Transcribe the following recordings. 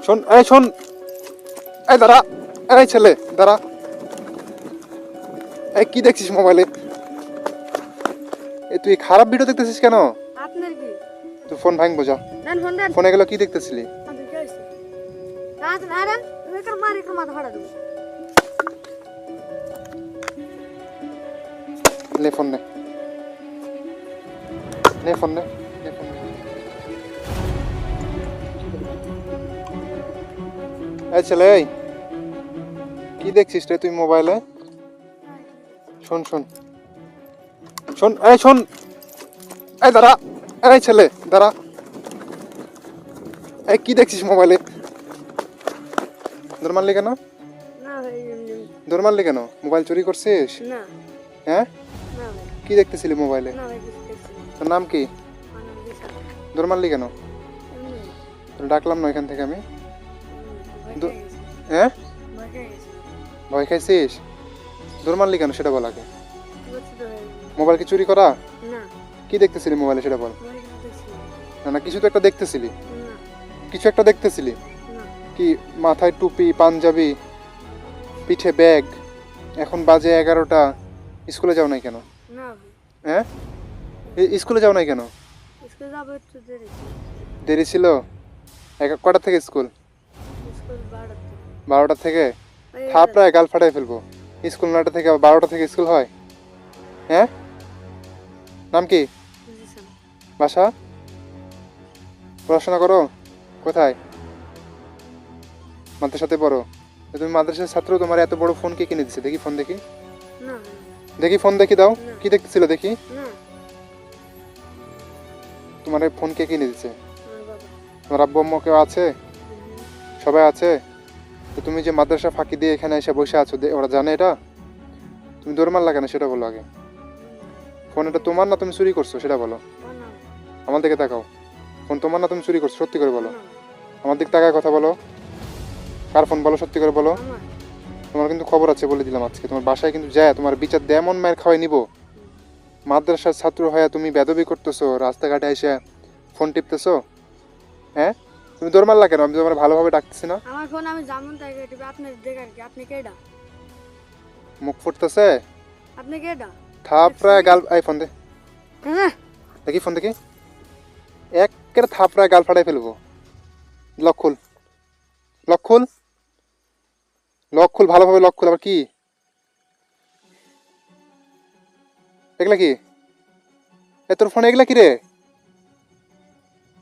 শোন, এই শোন, এই দাঁড়া, এই ছেলে দাঁড়া। এই কি দেখছিস মোবাইলে? এই তুই খারাপ ভিডিও দেখতেছিস কেন? আপনার কি? তুই ফোন ভাঙবো যা। দেন ফোন দেন। ফোনে গেলো কি দেখতেছিলি? আপনি কি হইছে? রাত নারান একার মারি কর মাথা ফাড়া দেব। নে ফোন নে, নে ফোন নে, নে ফোন নে। এই ছেলে, এই কি দেখছিস রে তুই মোবাইলে? শোন শোন শোন, এই শোন, এই দাঁড়া, এই ছেলে দাঁড়া। এই কি দেখছিস মোবাইলে? দৌড় মারলি কেন? না ভাই এমনি। দৌড় মারলি কেন? মোবাইল চুরি করছিস? না হ্যাঁ, না ভাই কি দেখতেছিলি মোবাইলে? না ভাই কিছু দেখছি না। তোর নাম কি? আমার বিশাল। দৌড় মারলি কেন? এমনি তোর ডাকলাম না এখান থেকে আমি। ভয় দু- পেয়ে গেছি। হ্যাঁ, ভয় পেয়ে গেছি। ভয় খাইছিস? দৌড় মারলি কেন সেটা বল আগে। কি করছি তো ভাই? মোবাইল কি চুরি করা? না কি দেখতেছিলি মোবাইলে সেটা বল। ভয় কিছু দেখছি না। না না, কিছু তো একটা দেখতেছিলি, না কিছু একটা দেখতেছিলি। না কি মাথায় টুপি, পাঞ্জাবি, পিঠে ব্যাগ, এখন বাজে 11টা, স্কুলে যাও নাই কেন? না ভাই হ্যাঁ, স্কুলে যাও নাই কেন? স্কুল যাবো একটু দেরি। দেরি ছিল? কটা থেকে স্কুল? স্কুল 12টা। 12টা থেকে? ভাই থাপড়ায় গাল ফাটাই ফেলবো। স্কুল 9টা থেকে, 12টা থেকে স্কুল হয়? হ্যাঁ, নাম কি? বুঝেছেন? বাসা? পড়াশোনা করো কোথায়? মাদ্রাসাতে পড়ো? তো তুমি মাদ্রাসার ছাত্র, তোমার এত বড় ফোন কে কিনে দিচ্ছে? দেখি ফোন দেখি, না ভাই দেখি ফোন দেখি দাও। না। কি দেখতেছিল দেখি? না তোমার এই ফোন কে কিনে দিচ্ছে? আমার বাবা। তোমার আব্বু আম্মু কেউ আছে? সবাই আছে? তো তুমি যে মাদ্রাসা ফাঁকি দিয়ে এখানে এসে বসে আছো, ওরা জানে এটা? তুমি দৌড় মারলা কেন সেটা বলো আগে। ফোন এটা তোমার না তুমি চুরি করছো সেটা বলো। না আমার দিকে তাকাও। ফোন তোমার না তুমি চুরি করছো? সত্যি করে বলো। না আমার দিকে তাকায় কথা বলো। কার ফোন বলো, সত্যি করে বলো। আমার তোমার কিন্তু খবর আছে বলে দিলাম আজকে। তোমার বাসায় কিন্তু যায় তোমার বিচার দিয়ে এমন মায়ের খাওয়াই নিব। মাদ্রাসার ছাত্র হয়ে তুমি বেদবি করতেছো, রাস্তাঘাটে এসে ফোন টিপতেছো। হ্যাঁ, তুমি দৌড় মারলা কেন? আমি তোমার ভালোভাবে ডাকতেছি না? আমার ফোন আমি যেমন তাই কেটে আপনার দেখার কি? আপনি কেডা? মুখ ফুটতেছে, আপনি কেডা? থাপড়ায় গাল। এই ফোন দে হ্যাঁ দেখি, ফোন দেখি। একের থাপড়ায় গাল ফাটাই ফেলবো। লক খুল, লক খুল, লক খুল, ভালোভাবে লক খুল। আবার কি এগুলা? কি এ তোর ফোনে এগুলা কি রে?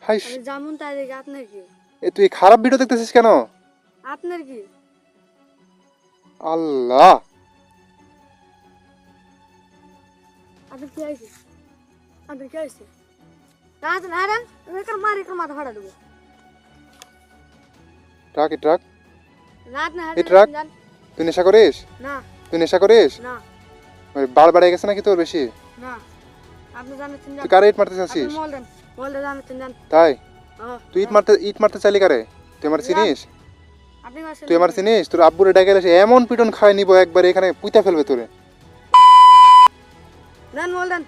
হাইস, আমি যেমন তাই দেখি। আপনার কি? এ তুই খারাপ ভিডিও দেখতেছিস কেন? আপনার কি? আল্লাহ, আপনার কি হয়েছে? আপনার কি হয়েছে? রাত নারান একার মারি কর মাথা ফাড়া দেব। ট্রাক এ ট্রাক, রাত না এই ট্রাক। তুই নেশা করিস? না তুই নেশা করিস? না বাল বাড়ে গেছে নাকি তোর বেশি? না আপনি জানেন চিন তুই কারে ইট মারতে আপনি চাচ্ছিস? মল দেন জানেন চিন তাই তুই ইট মারতে চাইলি কারে? তুই আমার চিনিস? আপনি তুই আমার চিনিস? তোর আব্বুরে ডাকে এসে এমন পিটন খাওয়াই নিব একবার, এখানে পুইতা ফেলবে তোরে। দেন মল দেন।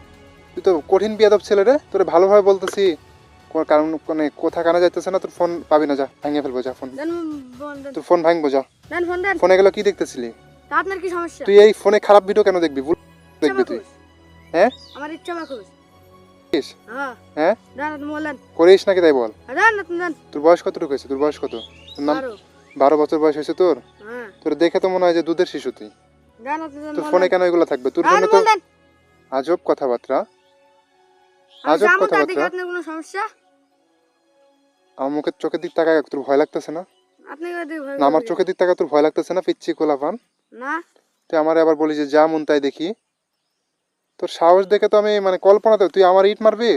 তুই তো কঠিন বিয়াদব ছেলে রে, তোরে ভালোভাবে বলতেছি। কোনো কারণ মানে কোথা কানা যাইতেছে না, তোর ফোন পাবি না, যা ভাঙিয়ে ফেলবো, যা ফোন। দেন ফোন দেন। তোর ফোন ভাঙবো যা। দেন ফোন দেন। ফোনে গেলো কি দেখতেছিলি? তা আপনার কি সমস্যা? তুই এই ফোনে খারাপ ভিডিও কেন দেখবি? ভুল দেখবি তুই। হ্যাঁ, আমার ইচ্ছা বাকুস। করিস? হ্যাঁ হ্যাঁ, দেন মল দেন। করিস নাকি তাই বল। দেন আপনি দেন। তোর বয়স কতটুকু হয়েছে? তোর বয়স কত? তোর নাম? আরো 12 বছর বয়স হয়েছে তোর? হ্যাঁ তোর দেখে তো মনে হয় যে দুধের শিশু তুই। দেন আপনি দেন তোর মল ফোনে দেন। কেন এগুলো থাকবে? তোর আর জন্য তো মল দেন। আজব কথাবার্তা, আমি আজব যেমন তাই দেখি। কথাবার্তা। আপনার কোনো সমস্যা? আমার মুখের চোখের দিক তাকায় তোর ভয় লাগতেছে না? আপনি কি দেখি ভয় না, আমার করবেন? চোখের দিক তাকায় তোর ভয় লাগতেছে না? পিচ্ছি কোলাপান, না তুই আমার আবার বলিস যে যা মন তাই দেখি। তোর সাহস দেখে তো আমি মানে কল্পনাতে, তুই আমার ইট মারবি?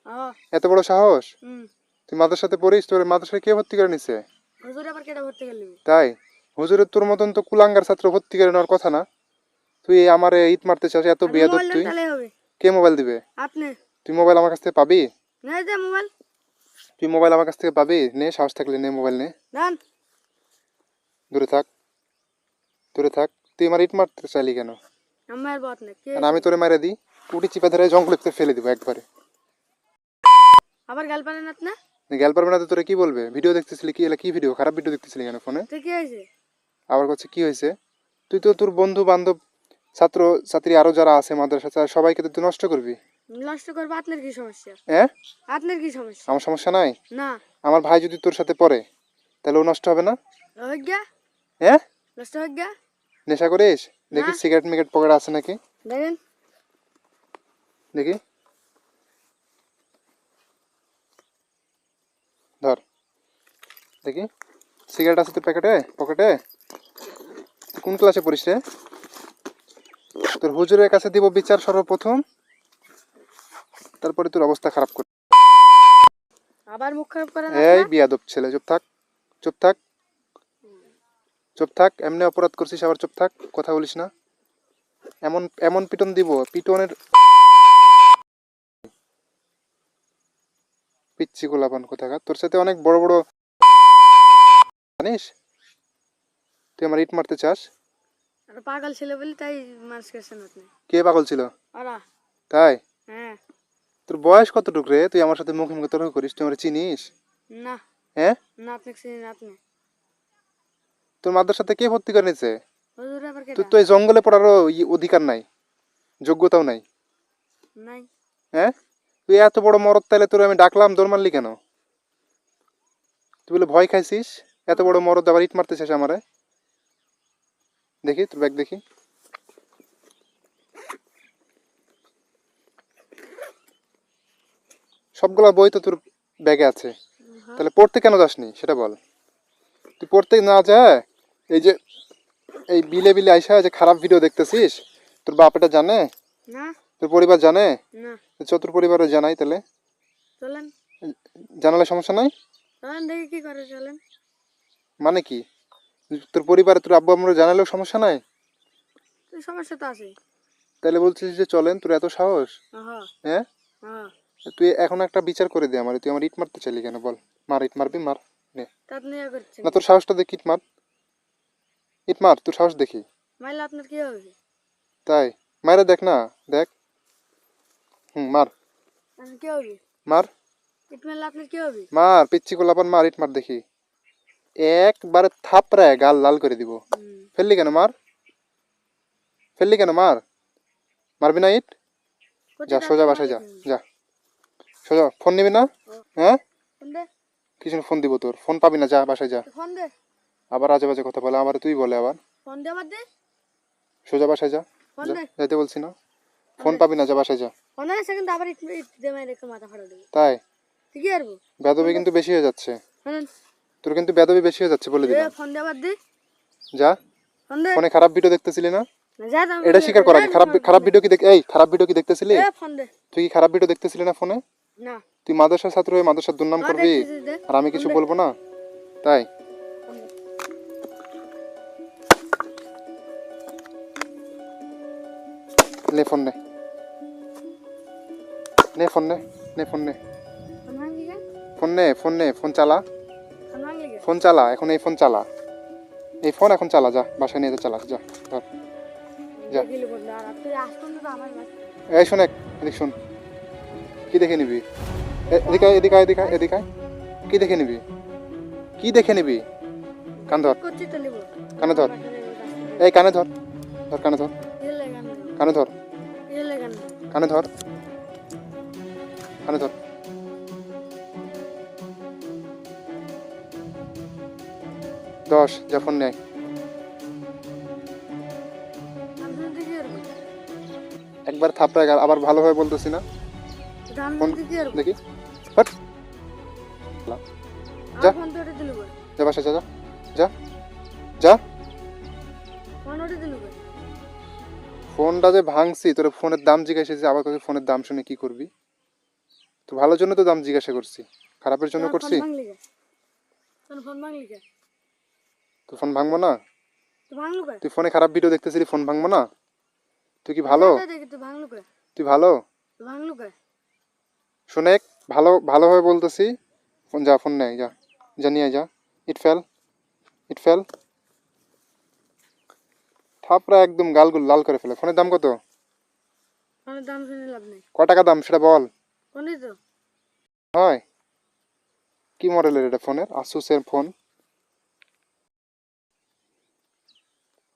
হ্যাঁ এত বড় সাহস? হুম তুই মাদ্রাসাতে পড়িস? তোর মাদ্রাসায় কে ভর্তি করে নিছে? হুজুর আবার কেটে ভর্তি গেলি? তাই? হুজুরের তোর মতন তো কুলাঙ্গার ছাত্র ভর্তি করে নেওয়ার কথা না। তুই আমার ইট মারতে চাস? এত আপনি বেয়াদব মোবাইল দেন তুই। তাহলে হবে। কে মোবাইল দিবে? আপনি তুই মোবাইল আমার কাছ থেকে পাবি? নেই যে মোবাইল তুই মোবাইল আমার কাছ থেকে পাবি? নে, সাহস থাকলে নে, মোবাইল নে। দেন। দূরে থাক, দূরে থাক। তুই আমার ইট মারতে চাইলি কেন? আমার বাত না কে আর আমি তোরে মারে দিই, টুটি চিপা ধরে জঙ্গলে ফেলে দিব একবারে। আবার গাল পারেন আপনি? গেল পারবে না তো তোরা কি বলবে? ভিডিও দেখতেছিলি কি? এলা কি ভিডিও? খারাপ ভিডিও দেখতেছিলি কেন ফোনে? তো কি হয়েছে? আবার কাছে কি হয়েছে? তুই তো তোর বন্ধু বান্ধব ছাত্র ছাত্রী আরো যারা আছে মাদ্রাসা সবাইকে তো তুই নষ্ট করবি। নষ্ট করবো, আপনার কি সমস্যা? হ্যাঁ, আপনার কি সমস্যা? আমার সমস্যা নাই। না। আমার ভাই যদি তোর সাথে পড়ে তাহলে ও নষ্ট হবে না? হইগা হ্যাঁ, নষ্ট হইগা। নেশা করিস? দেখি না। সিগারেট মিগারেট পকেটে আছে নাকি দেখেন। দেখি, ধর দেখি সিগারেট আছে তোর প্যাকেটে পকেটে? তুই কোন ক্লাসে পড়িস রে? তোর হুজুরের কাছে দিব বিচার সর্বপ্রথম, তারপরে তোর অবস্থা খারাপ করে। আবার মুখ খারাপ করেন এই আপনার? বিয়াদব ছেলে, চুপ থাক, চুপ থাক, চুপ থাক। এমনি অপরাধ করছিস আবার চুপ থাক, কথা বলিস না। এমন এমন পিটন দিব, পিটনের পিচ্ছি গোলাপান কোথাকার। তোর সাথে অনেক বড় বড়, জানিস? তুই আমার ইট মারতে চাস? আর পাগল ছিল বলে তাই মানুষ করছেন আপনি। কে পাগল ছিল? ওরা। তাই? হ্যাঁ। তোর বয়স কতটুকু রে? তুই আমার সাথে মুখে মুখে তর্ক করিস? তুই আমার চিনিস? না। হ্যাঁ, না, আপনি চিনেন আপনি। তোর মাদ্রাসাতে কে ভর্তি করে নিয়েছে? হুজুর আবার তোর কেটা? তো এই জঙ্গলে পড়ারও অধিকার নাই, যোগ্যতাও নাই। নাই। হ্যাঁ, তুই এত বড় মরদ, তাহলে তোর আমি ডাকলাম, দৌড় মারলি কেন? তুই বলে ভয় খাইছিস? এত বড় মরদ আবার ইট মারতেছিস আমারে? দেখি তোর ব্যাগ দেখি। সবগুলা বই তো তোর ব্যাগে আছে, হ্যাঁ। তাহলে পড়তে কেন যাসনি সেটা বল। তুই পড়তে না যায় এই যে এই বিলে বিলে আইসা যে খারাপ ভিডিও দেখতেছিস, তোর বাপ এটা জানে? না। তোর পরিবার জানে? না। তোর পরিবারও জানাই তাহলে? চলেন। জানালে সমস্যা নাই? চলেন দেখি কি করে, চলেন। মানে কি? তোর পরিবারে তোর আব্বু আম্মুরা জানালেও সমস্যা নাই? তো সমস্যা তো আছে। তাহলে বলছিস যে চলেন, তোর এত সাহস? হ্যাঁ। হ্যাঁ, হ্যাঁ। তুই এখন একটা বিচার করে দে আমার। তুই আমার ইট মারতে চাইলি কেন বল? মার, ইট মারবি মার। নে। তা আপনি ইয়ে করছেন। না, তোর সাহসটা দেখি, ইট মার, ইট মার, তোর সাহস দেখি। মাইলে আপনার কি হবে? তাই? মায়েরা দেখ না, দেখ। মার, আপনার কি হবে? মার, ইট মারলে আপনার কি হবে? মার, পিচ্ছি গোলাপান মার, ইট মার দেখি। একবারে থাপড়ায় গাল লাল করে দিব। ফেললি কেন? মার, ফেললি কেন? মার, মারবি না ইট? যা সোজা বাসায় যা, যা সোজা। ফোন নিবি না? হ্যাঁ, ফোন দে। কিছু ফোন দিব তোর, ফোন পাবি না, যা বাসায় যা। ফোন দে। আবার আজে বাজে কথা বলে, আবার তুই বলে আবার। ফোন দে আবার দে। সোজা বাসায় যা, ফোন যা, দে। যাইতে বলছি না? ফোন পাবি না, যা বাসায় যা। ফোন দে সেকেন্ড আবার ইট ইট দে মাইরে একটু মাথা ফাড়া দেবে। তাই? ঠিকই আরবো। বেদবি কিন্তু বেশি হয়ে যাচ্ছে, শুনুন। তোর কিন্তু বেদবি বেশি হয়ে যাচ্ছে বলে এ দিলাম। ফোন দে আবার দে। যা। ফোন দে। ফোনে খারাপ ভিডিও দেখতেছিলি না? না যা দাম। এটা স্বীকার কর আগে। খারাপ ভিডিও কি এই খারাপ ভিডিও কি দেখতেছিলি? এ ফোন দে। তুই কি খারাপ ভিডিও দেখতেছিলি না ফোনে? না। তুই মাদ্রাসার ছাত্র হয়ে মাদ্রাসার দুর্নাম করবি দেখতেছিস দে। আর আমি কিছু বলবো না? তাই? ফোন দে। নে ফোন নে, নে ফোন নে, নে ফোন নে, ফোন ভাঙলি কে? ফোন নে, ফোন নে, ফোন চালা, ফোন ভাঙলি কে? ফোন চালা এখন, এই ফোন চালা, এই ফোন এখন চালা, যা বাসায় নিয়ে যা, চালা যা, ধর। যা। দেখিলি বন্ধু আর তুই আসতো না তো আমার কাছে। এই শোন, এদিক শোন, কি দেখে নিবি? এদিকে আয়, এদিকে আয়, এদিকে আয়, এদিকে আয়। কি দেখে নিবি? কি দেখে নিবি? কান ধর, করছি তো নিব। কানে ধর, এই কানে ধর, ধর কানে ধর, ইলে গান। কানে ধর, ইলে গান। কানে ধর, কানে ধর। 10 যা ফোন নেয়। আমি দেখি আরবো। একবার থাপড়ায় গাল, আবার ভালোভাবে বলতেছি না? দাম ফোন দেখি আরবো। দেখি, হট, যা। ফোন তো দিলু বল। যা বাসায় যা, যা, যা, যা। ফোন ওরে দিলু বল। ফোনটা যে ভাঙছি, তোর ফোনের দাম জিজ্ঞাসা করছি, আবার তোকে ফোনের দাম শুনে কি করবি? তো ভালোর জন্য তো দাম জিজ্ঞাসা করছি, খারাপের জন্য করছি? ফোন ভাঙলি কে? তোর ফোন ভাঙলি কে? তুই ফোন ভাঙবো না? তুই ভাঙলু কে? তুই ফোনে খারাপ ভিডিও দেখতেছিলি, ফোন ভাঙবো না? তুই কি ভালো? দেখি তুই ভাঙলু কে? তুই ভালো? তুই ভাঙলু কে? শোনে, ভালো ভালোভাবে বলতেছি। ফোন যা, ফোন নেয় যা, যা নিয়ে যা। ইট ফেল, ইট ফেল। থাপড়া একদম গালগুল লাল করে ফেলে। ফোনের দাম কত? ফোনের দাম শুনে লাভ নেই। ক টাকা দাম সেটা বল। ফোনই তো। হয় কি মডেলের এটা ফোনের? আসুসের ফোন।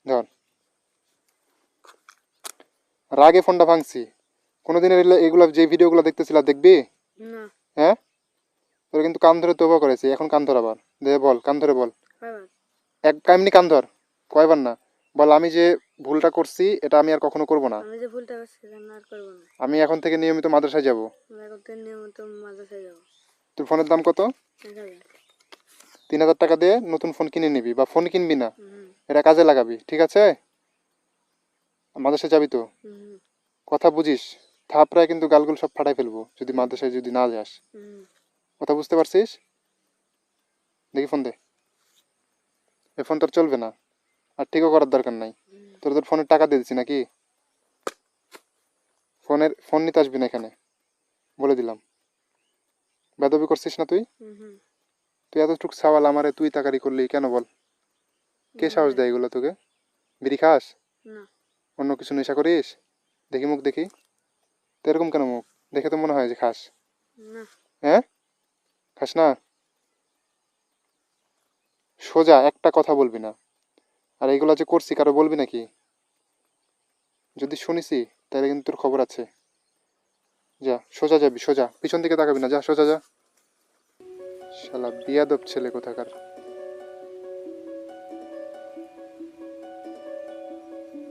ধর, রাগে ফোনটা ভাঙছি। কোনোদিন এগুলো যে ভিডিওগুলো দেখতেছিলা দেখবি? না হ্যাঁ, তোরা কিন্তু কান ধরে তবা করেছি, এখন কান ধর আবার। দে বল, কান ধরে বল। কয়বার এমনি কান ধর। কয়বার না? বল, আমি যে ভুলটা করছি এটা আমি আর কখনো করব না। আমি যে ভুলটা করছি সেটা আমি আর করবো না। আমি এখন থেকে নিয়মিত মাদ্রাসায় যাব। আমি এখন থেকে নিয়মিত মাদ্রাসায় যাবো। তোর ফোনের দাম কত? 1000। 3,000 টাকা দিয়ে নতুন ফোন কিনে নিবি, বা ফোন কিনবি না, হুম এটা কাজে লাগাবি, ঠিক আছে? মাদ্রাসায় যাবি তো? হুম কথা বুঝিস? থাপড়ায় কিন্তু গালগুল সব ফাটাই ফেলবো যদি মাদ্রাসায় যদি না যাস। হুম। কথা বুঝতে পারছিস? দেখি ফোন দে। এই ফোন তোর চলবে না, আর ঠিকও করার দরকার নাই। তোর ফোনের টাকা দিয়ে দিচ্ছি নাকি? ফোন নিতে আসবি না এখানে, বলে দিলাম। বেদবি করছিস না তুই? হুম। তুই এতটুকু সওয়াল আমারে তুই তাকারি করলি কেন বল? কে সাহস দেয় এগুলো তোকে? বিড়ি খাস? না অন্য কিছু নেশা করিস? দেখি মুখ দেখি। তো এরকম কেন মুখ? দেখে তো মনে হয় যে খাস। না। হ্যাঁ, খাস না? সোজা একটা কথা বলবি না। আর এইগুলো যে করছি কারো বলবি নাকি? যদি শুনিসি তাহলে কিন্তু তোর খবর আছে। যা, সোজা যাবি, সোজা, পিছন দিকে তাকাবি না, যা সোজা যা। শালা বিয়াদব ছেলে কোথাকার।